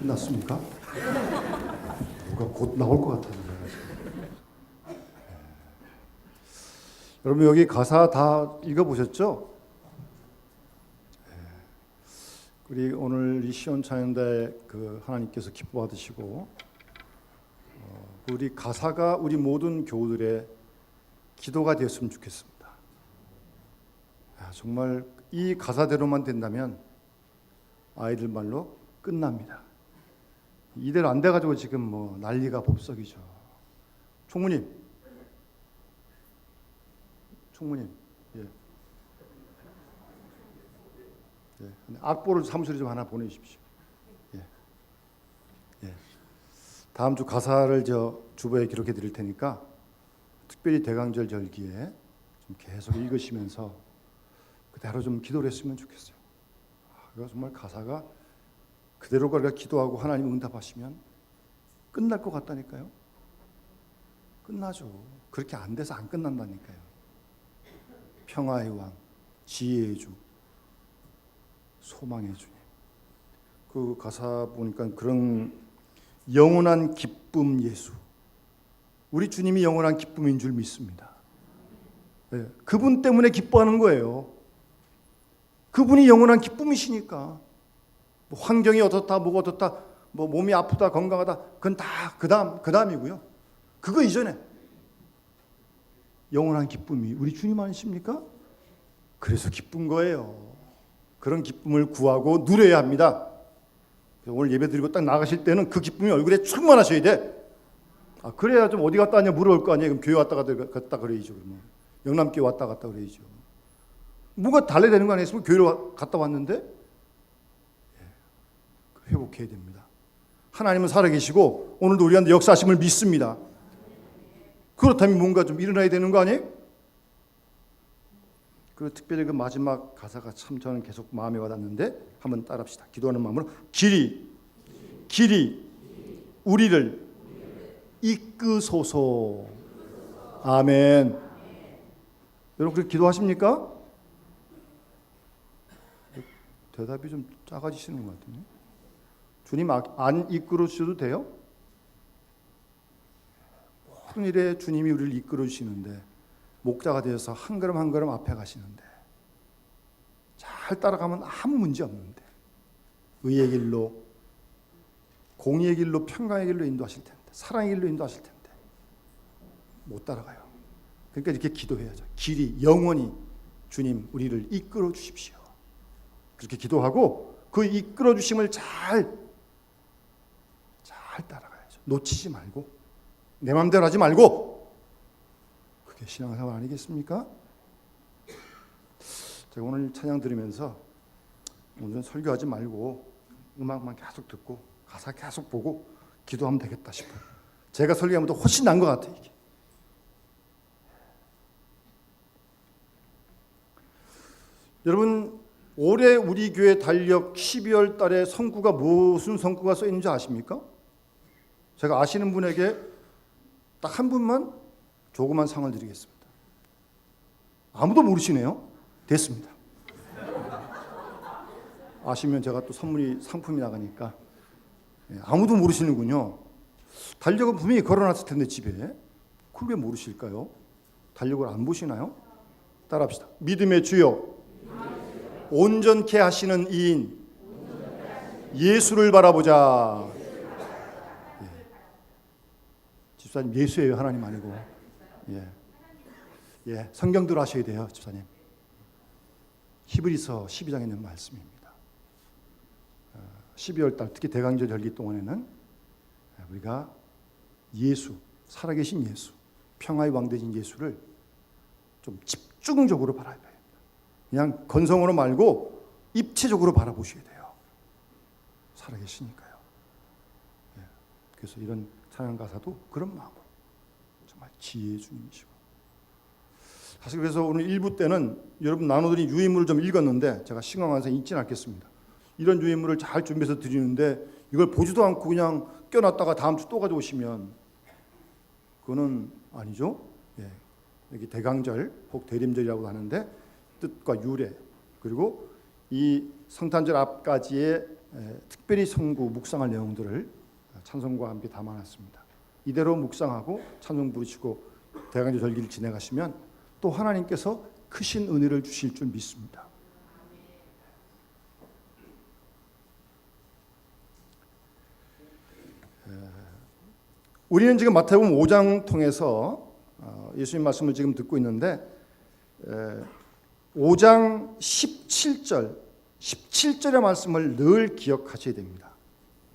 끝났습니까? 뭐가 곧 나올 것 같았는데. 여러분 여기 가사 다 읽어보셨죠? 우리 오늘 이 시온 찬양대 그 하나님께서 기뻐 받으시고 우리 가사가 우리 모든 교우들의 기도가 되었으면 좋겠습니다. 정말 이 가사대로만 된다면 아이들 말로 끝납니다. 이대로 안 돼가지고 지금 뭐 난리가 법석이죠. 총무님, 예. 예. 악보를 사무실에 좀 하나 보내주십시오. 예. 예. 다음 주 가사를 주보에 기록해 드릴 테니까 특별히 대강절 절기에 좀 계속 읽으시면서 그대로 좀 기도를 했으면 좋겠어요. 이거 정말 가사가 그대로 우리가 기도하고 하나님 응답하시면 끝날 것 같다니까요. 끝나죠. 그렇게 안 돼서 안 끝난다니까요. 평화의 왕, 지혜의 주, 소망의 주님. 그 가사 보니까 그런 영원한 기쁨 예수. 우리 주님이 영원한 기쁨인 줄 믿습니다. 네, 그분 때문에 기뻐하는 거예요. 그분이 영원한 기쁨이시니까. 뭐 환경이 어떻다, 뭐가 어떻다, 뭐 몸이 아프다, 건강하다, 그건 다 그다음이고요. 그거 이전에 영원한 기쁨이 우리 주님 아니십니까? 그래서 기쁜 거예요. 그런 기쁨을 구하고 누려야 합니다. 오늘 예배 드리고 딱 나가실 때는 그 기쁨이 얼굴에 충만하셔야 돼. 그래야 좀 어디 갔다 왔냐 물어볼 거 아니에요. 그럼 교회 왔다 갔다 그래야죠. 그러면 영남교회 왔다 갔다 그래야죠. 뭐가 달래되는 거 아니겠습니까? 교회로 갔다 왔는데 회복해야 됩니다. 하나님은 살아계시고 오늘도 우리한테 역사하심을 믿습니다. 그렇다면 뭔가 좀 일어나야 되는 거 아니에요? 그리고 특별히 그 마지막 가사가 참 저는 계속 마음에 와닿는데 한번 따라합시다. 기도하는 마음으로 길이 우리를 이끄소서. 아멘. 여러분 그렇게 기도하십니까? 대답이 좀 작아지시는 것 같은데. 주님 안 이끌어 주셔도 돼요? 모든 일에 주님이 우리를 이끌어 주시는데 목자가 되어서 한 걸음 한 걸음 앞에 가시는데 잘 따라가면 아무 문제 없는데 의의 길로, 공의의 길로, 평강의 길로 인도하실 텐데, 사랑의 길로 인도하실 텐데 못 따라가요. 그러니까 이렇게 기도해야죠. 길이 영원히 주님 우리를 이끌어 주십시오. 그렇게 기도하고 그 이끌어 주심을 잘 따라가야죠. 놓치지 말고 내 마음대로 하지 말고. 그게 신앙생활 아니겠습니까? 제가 오늘 찬양 들으면서 오늘은 설교하지 말고 음악만 계속 듣고 가사 계속 보고 기도하면 되겠다 싶어요. 제가 설교하면 더 훨씬 나은 것 같아요. 이게. 여러분 올해 우리 교회 달력 12월 달에 성구가 무슨 성구가 써 있는지 아십니까? 제가 아시는 분에게 딱 한 분만 조그만 상을 드리겠습니다. 아무도 모르시네요. 됐습니다. 아시면 제가 또 상품이 나가니까. 아무도 모르시는군요. 달력은 분명히 걸어놨을 텐데 집에. 그걸 왜 모르실까요? 달력을 안 보시나요? 따라합시다. 믿음의 주여, 온전케 하시는 이인 예수를 바라보자. 집사님 예수예요, 하나님 아니고. 성경대로 하셔야 돼요, 집사님. 히브리서 12장에 있는 말씀입니다. 12월 달 특히 대강절 절기 동안에는 우리가 예수, 살아계신 예수, 평화의 왕 되신 예수를 좀 집중적으로 바라봐야 됩니다. 그냥 건성으로 말고 입체적으로 바라보셔야 돼요. 살아계시니까요. 그래서 이런 찬양 가사도 그런 마음으로 정말 지혜의 주님이시고. 사실 그래서 오늘 1부 때는 여러분 나눠드린 유인물을 좀 읽었는데 제가 시간 관계상 읽지는 않겠습니다. 이런 유인물을 잘 준비해서 드리는데 이걸 보지도 않고 그냥 껴놨다가 다음 주 또 가져오시면 그거는 아니죠. 여기 대강절 혹 대림절이라고 하는데 뜻과 유래 그리고 이 성탄절 앞까지의 특별히 선구 묵상할 내용들을 찬송과 함께 담아놨습니다. 이대로 묵상하고 찬송 부르시고 대강절 절기를 지내가시면 또 하나님께서 크신 은혜를 주실 줄 믿습니다. 우리는 지금 마태복음 5장 통해서 예수님 말씀을 지금 듣고 있는데 5장 17절의 말씀을 늘 기억하셔야 됩니다.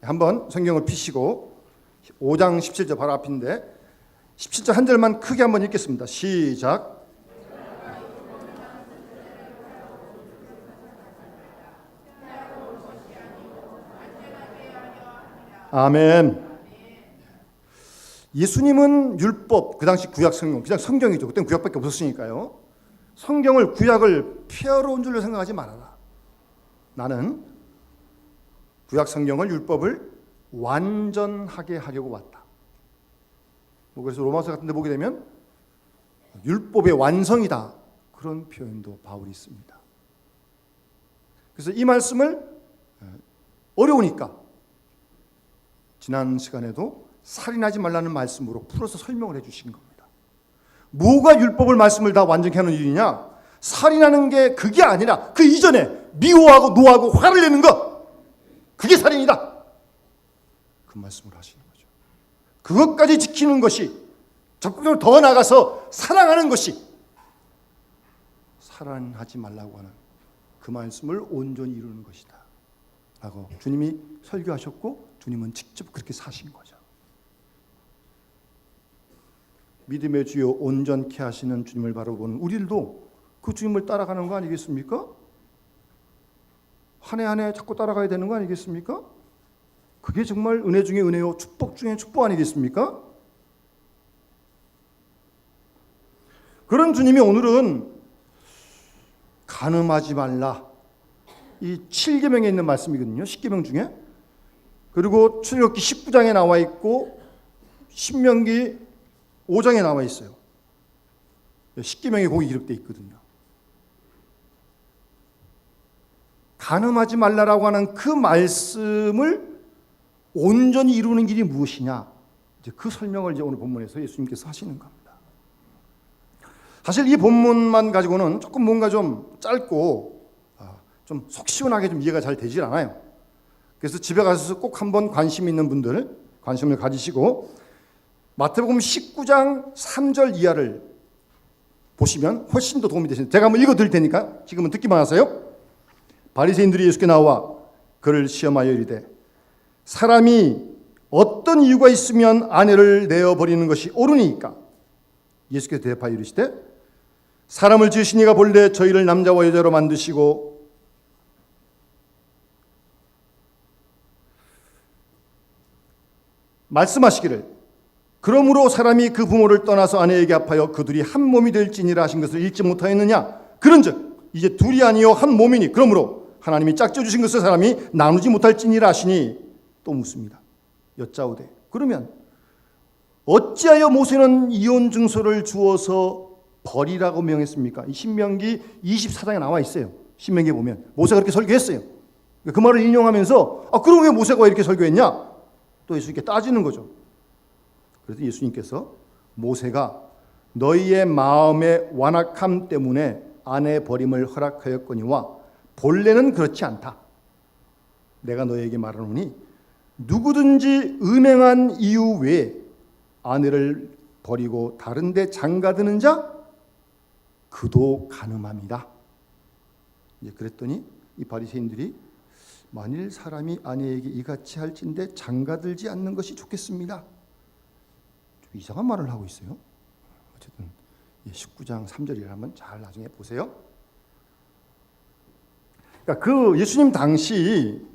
한번 성경을 펴시고 5장 17절 바로 앞인데 17절 한 절만 크게 한번 읽겠습니다. 시작. 아멘. 예수님은 율법, 그 당시 구약 성경, 그냥 성경이죠. 그때는 구약밖에 없었으니까요. 성경을 구약을 폐허로운 줄로 생각하지 말아라. 나는 구약 성경을 율법을 완전하게 하려고 왔다. 그래서 로마서 같은 데 보게 되면 율법의 완성이다. 그런 표현도 바울이 있습니다. 그래서 이 말씀을 어려우니까 지난 시간에도 살인하지 말라는 말씀으로 풀어서 설명을 해주신 겁니다. 뭐가 율법을 말씀을 다 완전히 하는 일이냐? 살인하는 게 그게 아니라 그 이전에 미워하고 노하고 화를 내는 것, 그게 살인이다. 그 말씀을 하시는 거죠. 그것까지 지키는 것이, 적극적으로 더 나가서 사랑하는 것이 살인하지 말라고 하는 그 말씀을 온전히 이루는 것이다 라고 주님이 설교하셨고 주님은 직접 그렇게 사신 거죠. 믿음의 주요 온전케 하시는 주님을 바라보는 우리들도 그 주님을 따라가는 거 아니겠습니까? 한 해 한 해 자꾸 따라가야 되는 거 아니겠습니까? 그게 정말 은혜 중에 은혜요, 축복 중에 축복 아니겠습니까? 그런 주님이 오늘은 간음하지 말라, 이 7계명에 있는 말씀이거든요. 10계명 중에. 그리고 출애굽기 19장에 나와 있고 신명기 5장에 나와 있어요. 10계명이 거기 기록되어 있거든요. 간음하지 말라라고 하는 그 말씀을 온전히 이루는 길이 무엇이냐? 이제 그 설명을 이제 오늘 본문에서 예수님께서 하시는 겁니다. 사실 이 본문만 가지고는 조금 뭔가 좀 짧고 좀 속 시원하게 좀 이해가 잘 되질 않아요. 그래서 집에 가서 꼭 한번 관심 있는 분들 관심을 가지시고 마태복음 19장 3절 이하를 보시면 훨씬 더 도움이 되십니다. 제가 한번 읽어드릴 테니까 지금은 듣기만 하세요. 바리새인들이 예수께 나와 그를 시험하여 이르되 사람이 어떤 이유가 있으면 아내를 내어버리는 것이 옳으니까? 예수께서 대답하여 이르시되 사람을 지으신 이가 본래 저희를 남자와 여자로 만드시고 말씀하시기를 그러므로 사람이 그 부모를 떠나서 아내에게 합하여 그들이 한 몸이 될지니라 하신 것을 읽지 못하였느냐? 그런즉 이제 둘이 아니요 한 몸이니 그러므로 하나님이 짝져 주신 것을 사람이 나누지 못할지니라 하시니 또 묻습니다. 여짜오되 그러면 어찌하여 모세는 이혼 증서를 주어서 버리라고 명했습니까? 이 신명기 24장에 나와 있어요. 신명기에 보면 모세가 그렇게 설교했어요. 그 말을 인용하면서 그럼 왜 모세가 이렇게 설교했냐? 또 예수님께 따지는 거죠. 그래서 예수님께서 모세가 너희의 마음의 완악함 때문에 아내 버림을 허락하였거니와 본래는 그렇지 않다. 내가 너희에게 말하노니 누구든지 음행한 이유 외에 아내를 버리고 다른 데 장가드는 자 그도 간음합니다. 그랬더니 이 바리새인들이 만일 사람이 아내에게 이같이 할진대 장가들지 않는 것이 좋겠습니다. 좀 이상한 말을 하고 있어요. 어쨌든 19장 3절이라 한번 잘 나중에 보세요. 그러니까 그 예수님 당시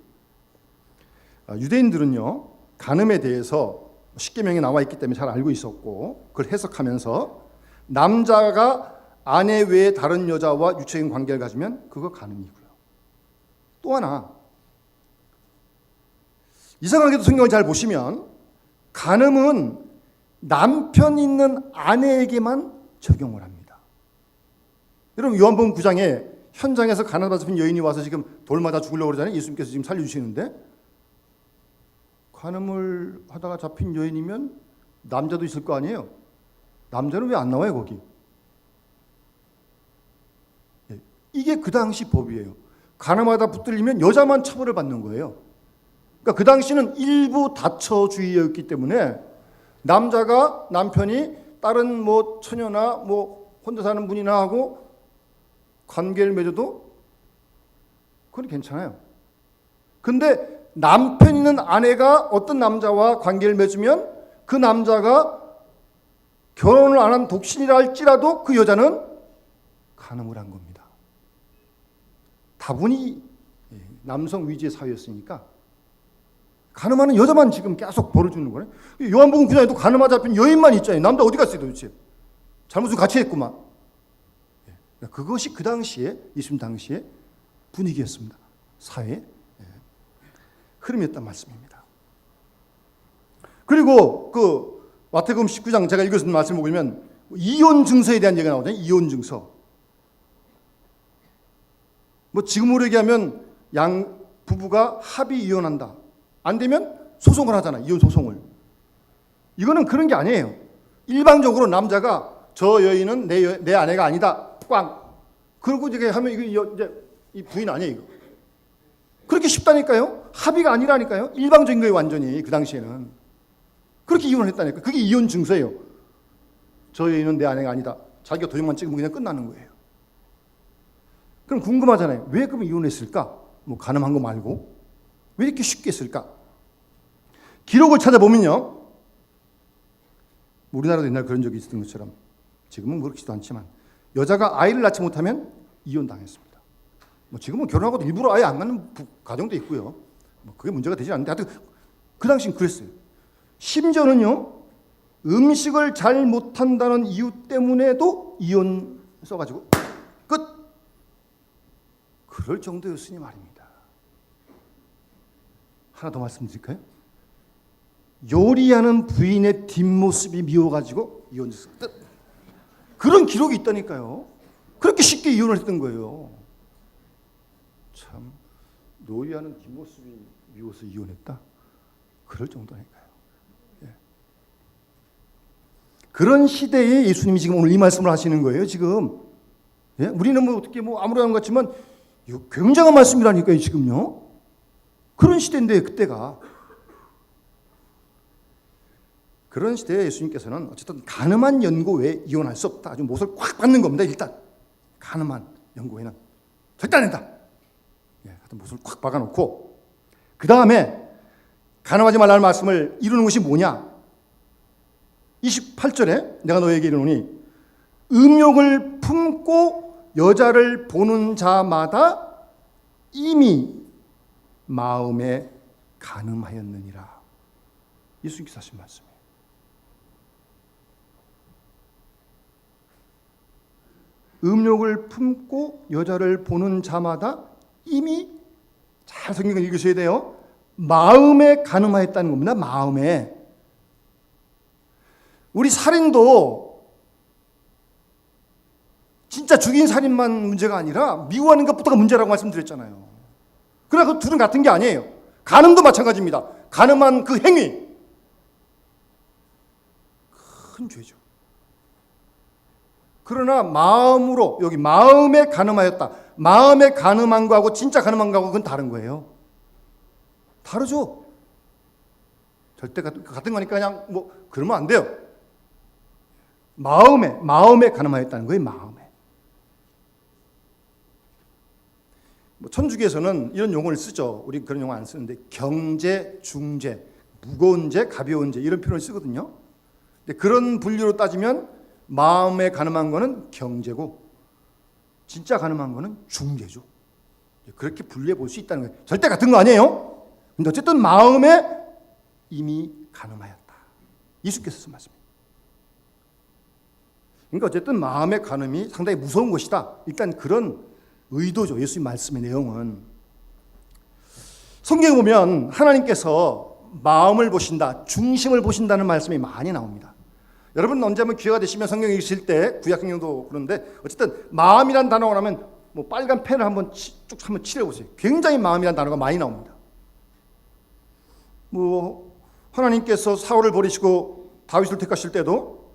유대인들은요 간음에 대해서 십계명에 나와 있기 때문에 잘 알고 있었고 그걸 해석하면서 남자가 아내 외에 다른 여자와 유체적인 관계를 가지면 그거 간음이고요. 또 하나 이상하게도 성경을 잘 보시면 간음은 남편 있는 아내에게만 적용을 합니다. 여러분 요한복음 9장에 현장에서 가난받아 잡힌 여인이 와서 지금 돌 맞아 죽으려고 그러잖아요. 예수님께서 지금 살려주시는데, 간음을 하다가 잡힌 여인이면 남자도 있을 거 아니에요. 남자는 왜 안 나와요 거기? 이게 그 당시 법이에요. 간음하다 붙들리면 여자만 처벌을 받는 거예요. 그러니까 그 당시는 일부 다처주의였기 때문에 남자가 남편이 다른 뭐 처녀나 뭐 혼자 사는 분이나 하고 관계를 맺어도 그건 괜찮아요. 근데 남편 있는 아내가 어떤 남자와 관계를 맺으면 그 남자가 결혼을 안 한 독신이라 할지라도 그 여자는 간음을 한 겁니다. 다분히 남성 위주의 사회였으니까 간음하는 여자만 지금 계속 벌을 주는 거네. 요한복음 9장에도 간음하다 잡힌 여인만 있잖아요. 남자 어디 갔어요 도대체? 잘못을 같이 했구만. 그것이 그 당시에 예수님 당시의 분위기였습니다. 사회의 흐름이었단 말씀입니다. 그리고 그 마태복음 19장 제가 읽었던 말씀을 보면 이혼 증서에 대한 얘기가 나오잖아요. 이혼 증서. 뭐 지금으로 얘기하면 양 부부가 합의 이혼한다. 안 되면 소송을 하잖아. 이혼 소송을. 이거는 그런 게 아니에요. 일반적으로 남자가 저 여인은 내 아내가 아니다. 꽝. 그러고 이제 하면 이거 이제 이 부인 아니에요. 이거. 그렇게 쉽다니까요. 합의가 아니라니까요. 일방적인 거예요. 완전히 그 당시에는. 그렇게 이혼을 했다니까. 그게 이혼 증서예요. 저 여인은 내 아내가 아니다. 자기가 도장만 찍으면 그냥 끝나는 거예요. 그럼 궁금하잖아요. 왜 그럼 이혼했을까? 뭐 간음한 거 말고 왜 이렇게 쉽게 했을까? 기록을 찾아보면요. 우리나라도 옛날 그런 적이 있었던 것처럼 지금은 그렇지도 않지만 여자가 아이를 낳지 못하면 이혼당했습니다. 뭐 지금은 결혼하고도 일부러 아예 안 낳는 가정도 있고요. 뭐 그게 문제가 되지 않는데 하여튼 그 당시엔 그랬어요. 심지어는요. 음식을 잘 못한다는 이유 때문에도 이혼 써가지고 끝. 그럴 정도였으니 말입니다. 하나 더 말씀드릴까요? 요리하는 부인의 뒷모습이 미워가지고 이혼 끝. 그런 기록이 있다니까요. 그렇게 쉽게 이혼을 했던 거예요. 참 요리하는 뒷모습이 미워서 이혼했다? 그럴 정도니까요. 예. 그런 시대에 예수님이 지금 오늘 이 말씀을 하시는 거예요. 지금 예? 우리는 뭐 어떻게 뭐 아무렇지 않은 것 같지만 이거 굉장한 말씀이라니까요. 지금요. 그런 시대인데 그때가 그런 시대에 예수님께서는 어쨌든 간음한 연고 외에 이혼할 수 없다. 아주 못을 꽉 받는 겁니다. 일단 간음한 연고에는 절대 안 된다. 예, 하여튼 못을 꽉 박아놓고 그 다음에 간음하지 말라는 말씀을 이루는 것이 뭐냐? 28절에 내가 너에게 이르노니 음욕을 품고 여자를 보는 자마다 이미 마음에 간음하였느니라. 예수님께서 하신 말씀이에요. 음욕을 품고 여자를 보는 자마다 이미 잘 성경을 읽으셔야 돼요. 마음에 간음하였다는 겁니다. 마음에. 우리 살인도 진짜 죽인 살인만 문제가 아니라 미워하는 것부터가 문제라고 말씀드렸잖아요. 그러나 그 둘은 같은 게 아니에요. 간음도 마찬가지입니다. 간음한 그 행위 큰 죄죠. 그러나 마음으로 여기 마음에 간음하였다. 마음에 간음한 거하고 진짜 간음한 거하고 그건 다른 거예요. 다르죠. 절대 같은 거니까 그냥 뭐 그러면 안 돼요. 마음에 간음하였다는 거예요. 마음에. 뭐 천주교에서는 이런 용어를 쓰죠. 우리 그런 용어 안 쓰는데 경죄, 중죄, 무거운 죄, 가벼운 죄 이런 표현을 쓰거든요. 근데 그런 분류로 따지면 마음에 간음한 거는 경죄고 진짜 간음한 거는 중죄죠. 그렇게 분류해 볼 수 있다는 거예요. 절대 같은 거 아니에요. 근데 어쨌든 마음에 이미 간음하였다. 예수께서 쓴 말씀입니다. 그러니까 어쨌든 마음의 간음이 상당히 무서운 것이다. 일단 그런 의도죠. 예수님 말씀의 내용은. 성경에 보면 하나님께서 마음을 보신다, 중심을 보신다는 말씀이 많이 나옵니다. 여러분 언제 한번 기회가 되시면 성경 읽으실 때 구약 성경도 그런데 어쨌든 마음이란 단어가 나오면 뭐 빨간 펜을 한번 쭉 한번 칠해보세요. 굉장히 마음이라는 단어가 많이 나옵니다. 뭐 하나님께서 사울을 버리시고 다윗을 택하실 때도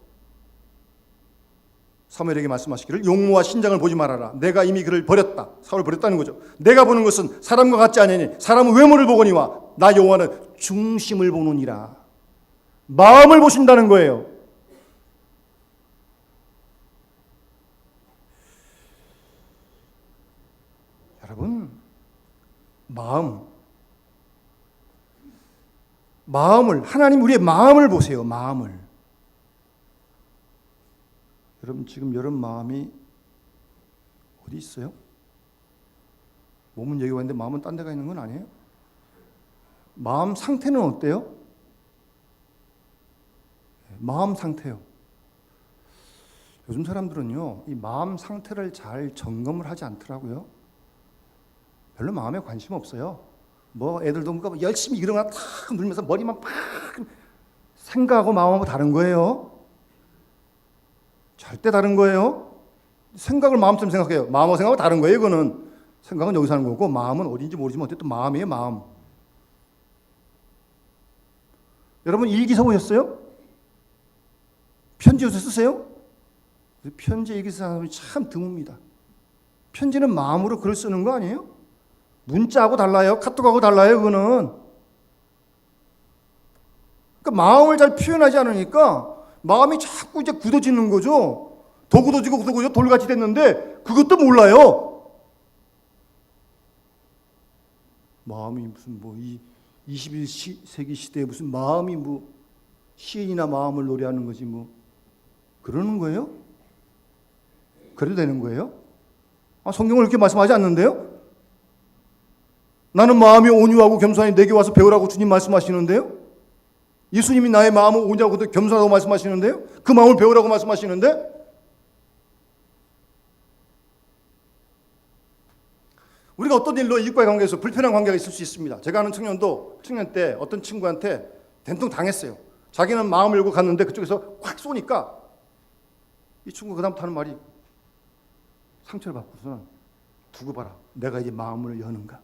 사무엘에게 말씀하시기를 용모와 신장을 보지 말아라. 내가 이미 그를 버렸다. 사울을 버렸다는 거죠. 내가 보는 것은 사람과 같지 아니니 사람은 외모를 보거니와 나 여호와는 중심을 보느니라. 마음을 보신다는 거예요. 여러분, 마음을 하나님 우리의 마음을 보세요. 마음을. 여러분 지금 여러분 마음이 어디 있어요? 몸은 여기 왔는데 마음은 딴 데가 있는 건 아니에요? 마음 상태는 어때요? 마음 상태요. 요즘 사람들은요, 이 마음 상태를 잘 점검을 하지 않더라고요. 별로 마음에 관심 없어요. 뭐 애들도 뭐 열심히 일어나 탁 누르면서 머리만 팍 생각하고 마음하고 다른 거예요. 절대 다른 거예요. 생각을 마음처럼 생각해요. 마음하고 생각하고 다른 거예요. 이거는 생각은 여기서 하는 거고 마음은 어딘지 모르지만 어쨌든 마음이에요. 마음. 여러분 일기 써보셨어요? 편지 요새 쓰세요? 편지 일기 쓰는 사람이 참 드뭅니다. 편지는 마음으로 글을 쓰는 거 아니에요? 문자하고 달라요. 카톡하고 달라요. 그거는. 그러니까 마음을 잘 표현하지 않으니까 마음이 자꾸 이제 굳어지는 거죠. 더 굳어지고 돌같이 됐는데 그것도 몰라요. 마음이 무슨 뭐 이 21세기 시대에 무슨 마음이 뭐 시인이나 마음을 노래하는 거지 뭐 그러는 거예요? 그래도 되는 거예요? 성경은 이렇게 말씀하지 않는데요? 나는 마음이 온유하고 겸손하니 내게 와서 배우라고 주님 말씀하시는데요? 예수님이 나의 마음을 온유하고 겸손하다고 말씀하시는데요? 그 마음을 배우라고 말씀하시는데? 우리가 어떤 일로 이익과의 관계에서 불편한 관계가 있을 수 있습니다. 제가 아는 청년도 청년 때 어떤 친구한테 된통 당했어요. 자기는 마음을 열고 갔는데 그쪽에서 확 쏘니까 이 친구가 그다음부터 하는 말이 상처를 받고서는 두고 봐라. 내가 이제 마음을 여는가.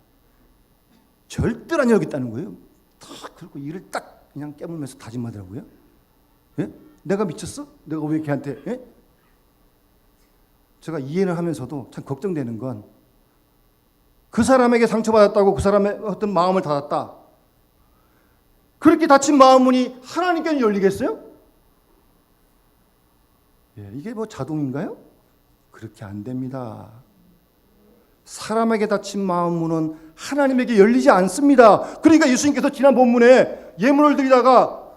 절대로 안 열겠다는 거예요. 딱 그리고 이를 딱 그냥 깨물면서 다짐하더라고요. 예? 내가 미쳤어? 내가 왜 걔한테? 예? 제가 이해를 하면서도 참 걱정되는 건 그 사람에게 상처받았다고 그 사람의 어떤 마음을 닫았다. 그렇게 닫힌 마음문이 하나님께는 열리겠어요? 예, 이게 뭐 자동인가요? 그렇게 안 됩니다. 사람에게 닫힌 마음문은 하나님에게 열리지 않습니다. 그러니까 예수님께서 지난 본문에 예물을 드리다가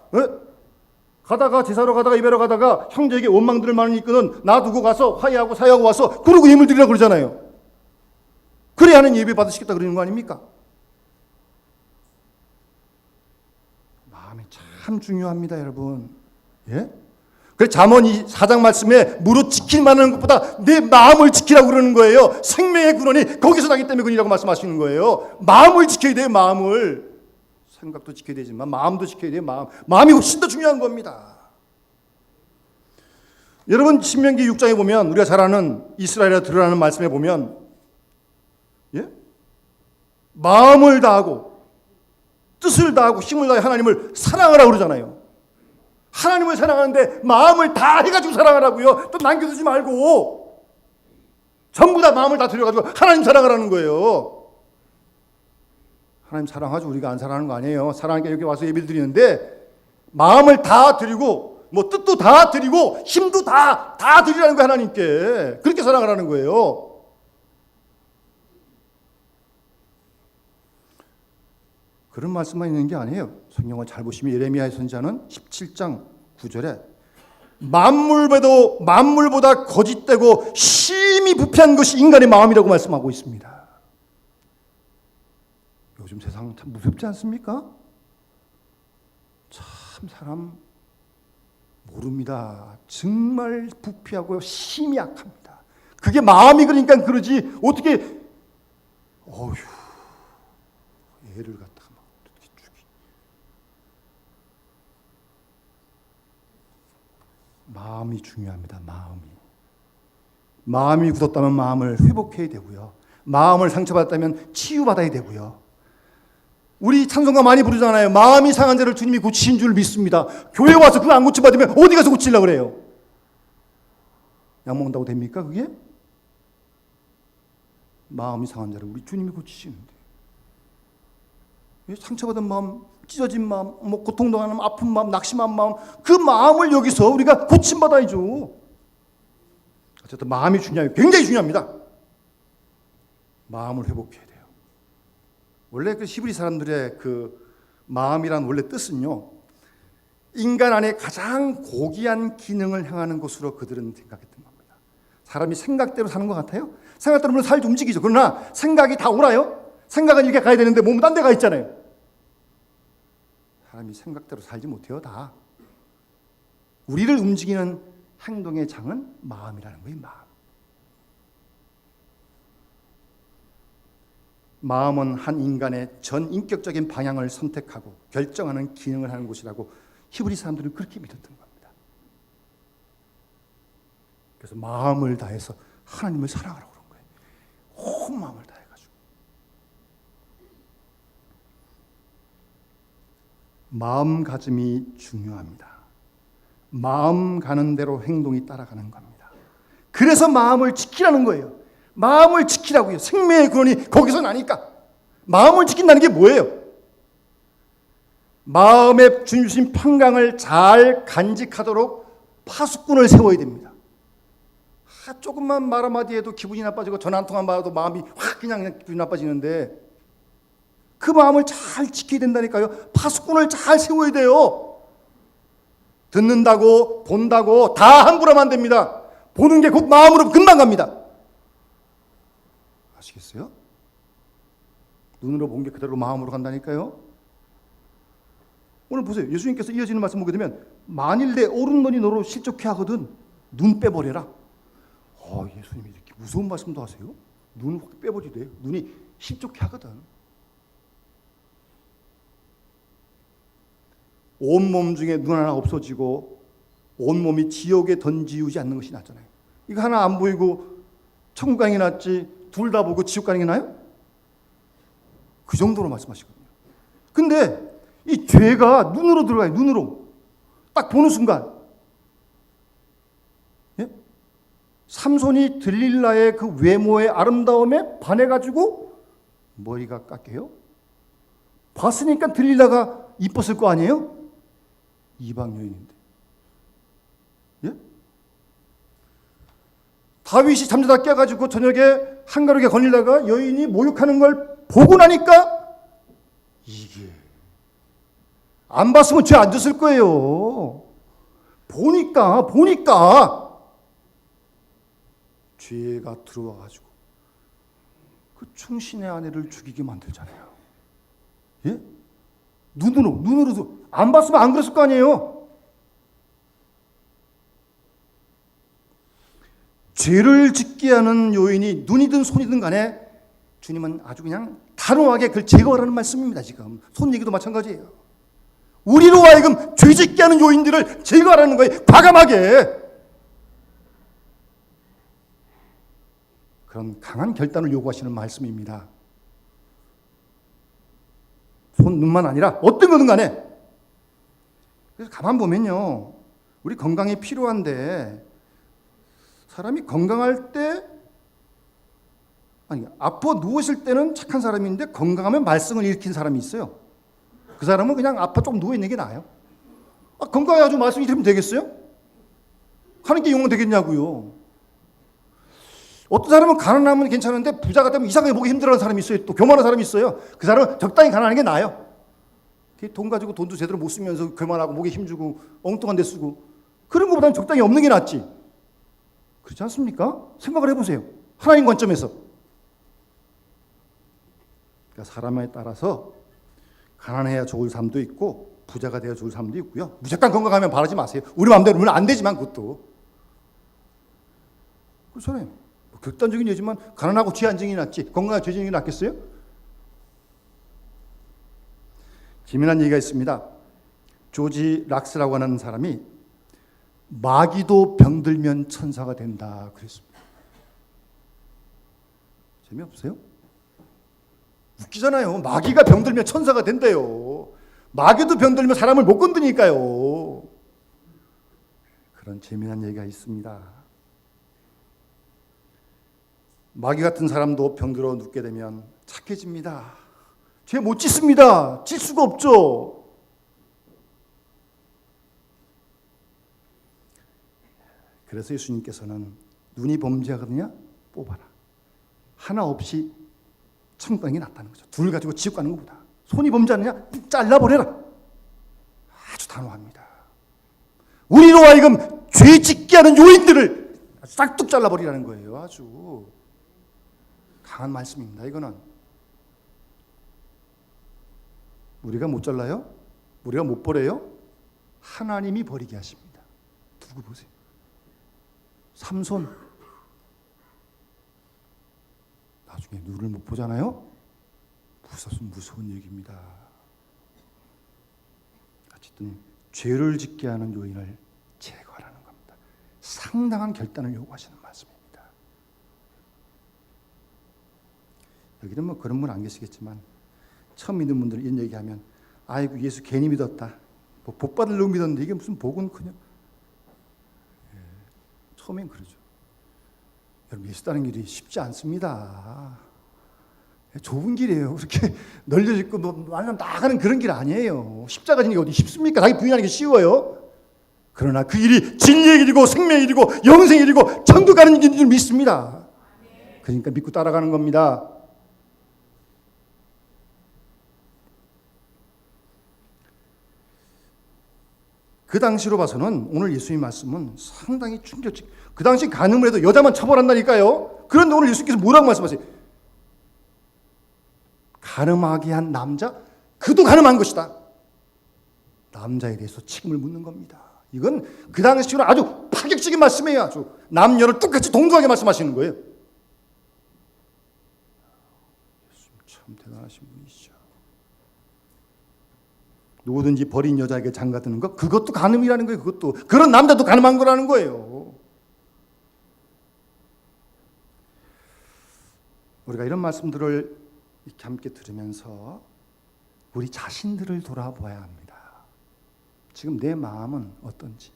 가다가 제사로 가다가 예배로 가다가 형제에게 원망들을 많이 이끄는 놔두고 가서 화해하고 사회하고 와서 그러고 예물 드리라고 그러잖아요. 그래야 하는 예배 받으시겠다 그러는 거 아닙니까? 마음이 참 중요합니다, 여러분. 예? 그래서 잠언 4장 말씀에 무릇 지킬 만한 것보다 내 마음을 지키라고 그러는 거예요. 생명의 근원이 거기서 나기 때문에 근이라고 말씀하시는 거예요. 마음을 지켜야 돼요, 마음을. 생각도 지켜야 되지만 마음도 지켜야 돼요, 마음. 마음이 훨씬 더 중요한 겁니다. 여러분 신명기 6장에 보면 우리가 잘 아는 이스라엘에 드러나는 말씀에 보면 예? 마음을 다하고 뜻을 다하고 힘을 다해 하나님을 사랑하라고 그러잖아요. 하나님을 사랑하는데 마음을 다 해가지고 사랑하라고요. 또 남겨두지 말고 전부 다 마음을 다 들여가지고 하나님 사랑하라는 거예요. 하나님 사랑하죠. 우리가 안 사랑하는 거 아니에요. 사랑하니까 여기 와서 예배를 드리는데 마음을 다 드리고 뭐 뜻도 다 드리고 힘도 다 드리라는 거예요. 하나님께. 그렇게 사랑하라는 거예요. 그런 말씀만 있는 게 아니에요. 성경을 잘 보시면 예레미야 선지자는 17장 9절에 만물보다 거짓되고 심히 부패한 것이 인간의 마음이라고 말씀하고 있습니다. 요즘 세상 참 무섭지 않습니까? 참 사람 모릅니다. 정말 부패하고 심히 약합니다. 그게 마음이 그러니까 그러지 어떻게 어휴 애를 갖다가 막 어떻게 죽이. 마음이 중요합니다. 마음이. 마음이 굳었다면 마음을 회복해야 되고요. 마음을 상처받았다면 치유받아야 되고요. 우리 찬송가 많이 부르잖아요. 마음이 상한 자를 주님이 고치신 줄 믿습니다. 교회 와서 그거 안 고쳐받으면 어디 가서 고치려고 그래요? 약 먹는다고 됩니까 그게? 마음이 상한 자를 우리 주님이 고치시는데, 상처받은 마음, 찢어진 마음, 고통당하는 마음, 아픈 마음, 낙심한 마음, 그 마음을 여기서 우리가 고침받아야죠. 어쨌든 마음이 중요해요. 굉장히 중요합니다. 마음을 회복해야 돼요. 원래 그 히브리 사람들의 그 마음이란 원래 뜻은요, 인간 안에 가장 고귀한 기능을 행하는 것으로 그들은 생각했던 겁니다. 사람이 생각대로 사는 것 같아요? 생각대로 물론 살도 움직이죠. 그러나 생각이 다 옳아요? 생각은 이렇게 가야 되는데 몸은 딴 데 가 있잖아요. 사람이 생각대로 살지 못해요. 다. 우리를 움직이는 행동의 장은 마음이라는 거예요. 마음은 한 인간의 전 인격적인 방향을 선택하고 결정하는 기능을 하는 곳이라고 히브리 사람들은 그렇게 믿었던 겁니다. 그래서 마음을 다해서 하나님을 사랑하라고 그런 거예요. 온 마음을 다해가지고. 마음가짐이 중요합니다. 마음 가는 대로 행동이 따라가는 겁니다. 그래서 마음을 지키라는 거예요. 마음을 지키라고요. 생명의 근원이 거기서 나니까. 마음을 지킨다는 게 뭐예요? 마음에 주신 평강을 잘 간직하도록 파수꾼을 세워야 됩니다. 조금만 말 한마디 해도 기분이 나빠지고 전화 한 통만 받아도 마음이 확 그냥 기분이 나빠지는데, 그 마음을 잘 지켜야 된다니까요. 파수꾼을 잘 세워야 돼요. 듣는다고 본다고 다 함부로 하면 안 됩니다. 보는 게 곧 마음으로 금방 갑니다. 아시겠어요? 눈으로 본 게 그대로 마음으로 간다니까요. 오늘 보세요. 예수님께서 이어지는 말씀 보게 되면 만일 내 오른눈이 너로 실족해 하거든 눈 빼버려라. 예수님이 이렇게 무서운 말씀도 하세요? 눈 확 빼버리래요. 눈이 실족해 하거든. 온몸 중에 눈 하나 없어지고 온몸이 지옥에 던지우지 않는 것이 낫잖아요. 이거 하나 안 보이고 천국 가는 게 낫지 둘 다 보고 지옥 가는 게 나요? 그 정도로 말씀하시거든요. 근데 이 죄가 눈으로 들어가요. 눈으로. 딱 보는 순간. 예? 삼손이 들릴라의 그 외모의 아름다움에 반해가지고 머리가 깎여요? 봤으니까 들릴라가 이뻤을 거 아니에요? 이방 여인인데. 예? 다윗이 잠자다 깨가지고 저녁에 한가롭게 거닐다가 여인이 모욕하는 걸 보고 나니까 이게 안 봤으면 죄 안 졌을 거예요. 보니까 죄가 들어와가지고 그 충신의 아내를 죽이게 만들잖아요. 예? 눈으로도 안 봤으면 안 그랬을 거 아니에요. 죄를 짓게 하는 요인이 눈이든 손이든 간에 주님은 아주 그냥 단호하게 그걸 제거하라는 말씀입니다. 지금 손 얘기도 마찬가지예요. 우리로 하여금 죄 짓게 하는 요인들을 제거하라는 거예요. 과감하게. 그런 강한 결단을 요구하시는 말씀입니다. 손, 눈만 아니라 어떤 거든 간에. 그래서 가만 보면요, 우리 건강이 필요한데 사람이 건강할 때, 아파 누워있을 때는 착한 사람인데 건강하면 말썽을 일으킨 사람이 있어요. 그 사람은 그냥 아파 조금 누워있는 게 나아요. 건강해가지고 말썽 일으키면 되겠어요? 하는 게 용어 되겠냐고요. 어떤 사람은 가난하면 괜찮은데 부자가 되면 이상하게 보기 힘들어하는 사람이 있어요. 또 교만한 사람이 있어요. 그 사람은 적당히 가난한 게 나아요. 돈 가지고 돈도 제대로 못 쓰면서 교만하고 목에 힘주고 엉뚱한 데 쓰고 그런 것보다는 적당히 없는 게 낫지. 그렇지 않습니까? 생각을 해보세요. 하나님 관점에서. 그러니까 사람에 따라서 가난해야 좋을 삶도 있고 부자가 되어야 좋을 삶도 있고요. 무조건 건강하면 바라지 마세요. 우리 마음대로 물론 안 되지만 그것도. 그렇잖아요. 극단적인 예지만 가난하고 죄 안 지는 게 낫지 건강하고 죄 지는 게 낫겠어요? 재미난 얘기가 있습니다. 조지 락스라고 하는 사람이 마귀도 병들면 천사가 된다 그랬습니다. 재미없어요? 웃기잖아요. 마귀가 병들면 천사가 된대요. 마귀도 병들면 사람을 못 건드니까요. 그런 재미난 얘기가 있습니다. 마귀 같은 사람도 병들어 눕게 되면 착해집니다. 죄 못 짓습니다. 질 수가 없죠. 그래서 예수님께서는 눈이 범죄하거든요. 뽑아라. 하나 없이 천국 가는 게 낫다는 거죠. 둘 가지고 지옥 가는 것보다. 손이 범죄하느냐? 잘라버려라. 아주 단호합니다. 우리로 하여금 죄 짓게 하는 요인들을 싹둑 잘라버리라는 거예요. 아주 강한 말씀입니다. 이거는 우리가 못 잘라요? 우리가 못 버려요? 하나님이 버리게 하십니다. 두고 보세요. 삼손 나중에 눈을 못 보잖아요. 무서운 얘기입니다. 어쨌든 죄를 짓게 하는 요인을 제거하라는 겁니다. 상당한 결단을 요구하시는 말씀입니다. 여기는 뭐 그런 분 안 계시겠지만 처음 믿는 분들 이런 얘기하면 아이고 예수 괜히 믿었다. 뭐 복 받으려고 믿었는데 이게 무슨 복은 그냥 처음엔 그러죠. 여러분 예수 따르는 길이 쉽지 않습니다. 좁은 길이에요. 그렇게 널려있고 말하면 나가는 그런 길 아니에요. 십자가 지는 게 어디 쉽습니까? 자기 부인하는 게 쉬워요. 그러나 그 길이 진리의 길이고 생명의 길이고 영생의 길이고 천국 가는 길인 줄 믿습니다. 그러니까 믿고 따라가는 겁니다. 그 당시로 봐서는 오늘 예수님 말씀은 상당히 충격적. 그 당시 간음을 해도 여자만 처벌한다니까요. 그런데 오늘 예수님께서 뭐라고 말씀하세요? 간음하게 한 남자, 그도 간음한 것이다. 남자에 대해서 책임을 묻는 겁니다. 이건 그 당시로 아주 파격적인 말씀이에요. 아주 남녀를 똑같이 동등하게 말씀하시는 거예요. 예수님 참 대단하신 분이시죠. 누구든지 버린 여자에게 장가드는 거 그것도 간음이라는 거예요. 그것도 그런 남자도 간음한 거라는 거예요. 우리가 이런 말씀들을 이렇게 함께 들으면서 우리 자신들을 돌아봐야 합니다. 지금 내 마음은 어떤지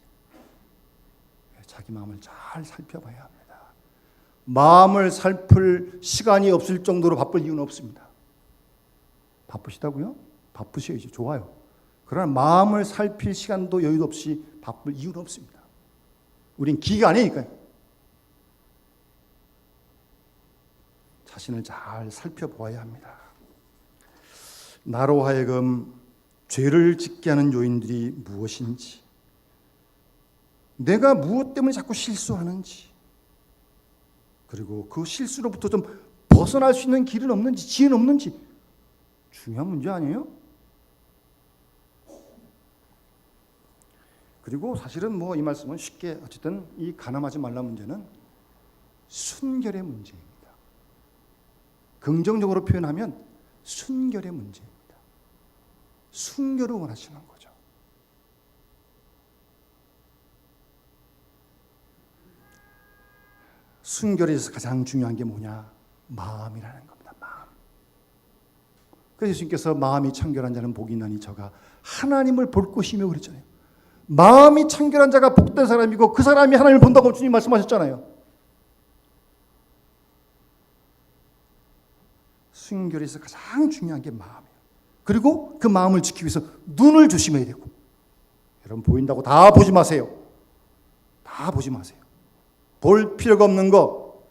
자기 마음을 잘 살펴봐야 합니다. 마음을 살필 시간이 없을 정도로 바쁠 이유는 없습니다. 바쁘시다고요? 바쁘셔야죠. 좋아요. 그러나 마음을 살필 시간도 여유도 없이 바쁠 이유는 없습니다. 우린 기가 아니니까요. 자신을 잘 살펴보아야 합니다. 나로 하여금 죄를 짓게 하는 요인들이 무엇인지, 내가 무엇 때문에 자꾸 실수하는지, 그리고 그 실수로부터 좀 벗어날 수 있는 길은 없는지, 지혜는 없는지 중요한 문제 아니에요? 그리고 사실은 뭐 이 말씀은 쉽게 어쨌든 이 간음하지 말라 문제는 순결의 문제입니다. 긍정적으로 표현하면 순결의 문제입니다. 순결을 원하시는 거죠. 순결에서 가장 중요한 게 뭐냐? 마음이라는 겁니다. 마음. 그래서 예수님께서 마음이 청결한 자는 복이 있나니 저가 하나님을 볼 것이며 그랬잖아요. 마음이 청결한 자가 복된 사람이고 그 사람이 하나님을 본다고 주님 말씀하셨잖아요. 순결에서 가장 중요한 게 마음이에요. 그리고 그 마음을 지키기 위해서 눈을 조심해야 되고, 여러분 보인다고 다 보지 마세요. 다 보지 마세요. 볼 필요가 없는 거,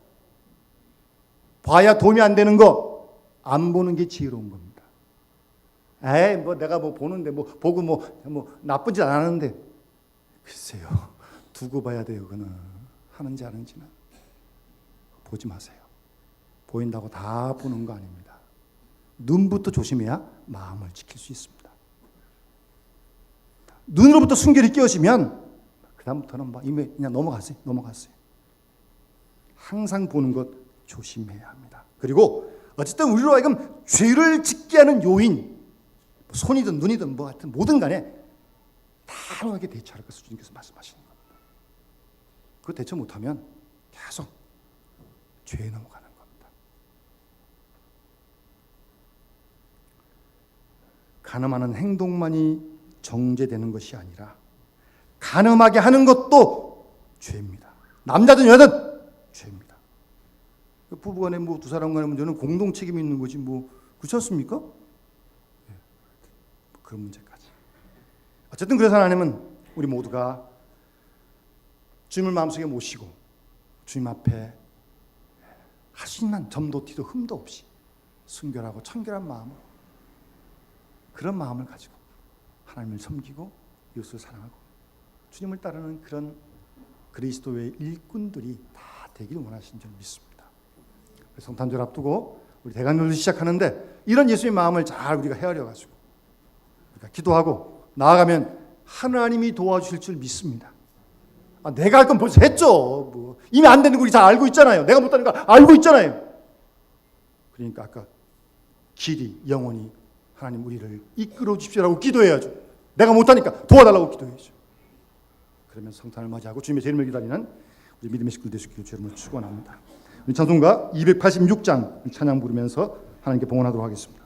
봐야 도움이 안 되는 거, 안 보는 게 지혜로운 겁니다. 에이, 뭐 내가 뭐 보는데 뭐 보고 뭐 나쁜 짓 안 하는데, 글쎄요, 두고 봐야 돼요. 그거는 하는지 안 하는지는 보지 마세요. 보인다고 다 보는 거 아닙니다. 눈부터 조심해야 마음을 지킬 수 있습니다. 눈으로부터 순결이 깨어지면 그 다음부터는 막 이미 그냥 넘어갔어요. 항상 보는 것 조심해야 합니다. 그리고 어쨌든 우리로 하여금 죄를 짓게 하는 요인, 손이든 눈이든 뭐 하여튼 뭐든 간에 단호하게 대처할 것을 주님께서 말씀하시는 겁니다. 그거 대처 못하면 계속 죄에 넘어가는 겁니다. 간음하는 행동만이 정죄되는 것이 아니라 간음하게 하는 것도 죄입니다. 남자든 여자든 죄입니다. 부부간에 뭐 두 사람 간의 문제는 공동 책임이 있는 거지 뭐 그렇지 않습니까? 그런 문제까지. 어쨌든 그래서 하나님은 우리 모두가 주님을 마음속에 모시고 주님 앞에 하시는 점도 티도 흠도 없이 순결하고 청결한 마음, 그런 마음을 가지고 하나님을 섬기고 이웃을 사랑하고 주님을 따르는 그런 그리스도의 일꾼들이 다 되길 원하신 줄 믿습니다. 성탄절 앞두고 우리 대간절도 시작하는데 이런 예수의 마음을 잘 우리가 헤아려가지고 우리가 기도하고 나아가면 하나님이 도와주실 줄 믿습니다. 내가 할 건 벌써 했죠. 뭐 이미 안 되는 거 우리 잘 알고 있잖아요. 내가 못하는 거 알고 있잖아요. 그러니까 아까 길이 영원히 하나님 우리를 이끌어 주십시오라고 기도해야죠. 내가 못하니까 도와달라고 기도해야죠. 그러면 성탄을 맞이하고 주님의 재림을 기다리는 우리 믿음의 식구들 되시기를 주님을 축원합니다. 우리 찬송가 286장 찬양 부르면서 하나님께 봉헌하도록 하겠습니다.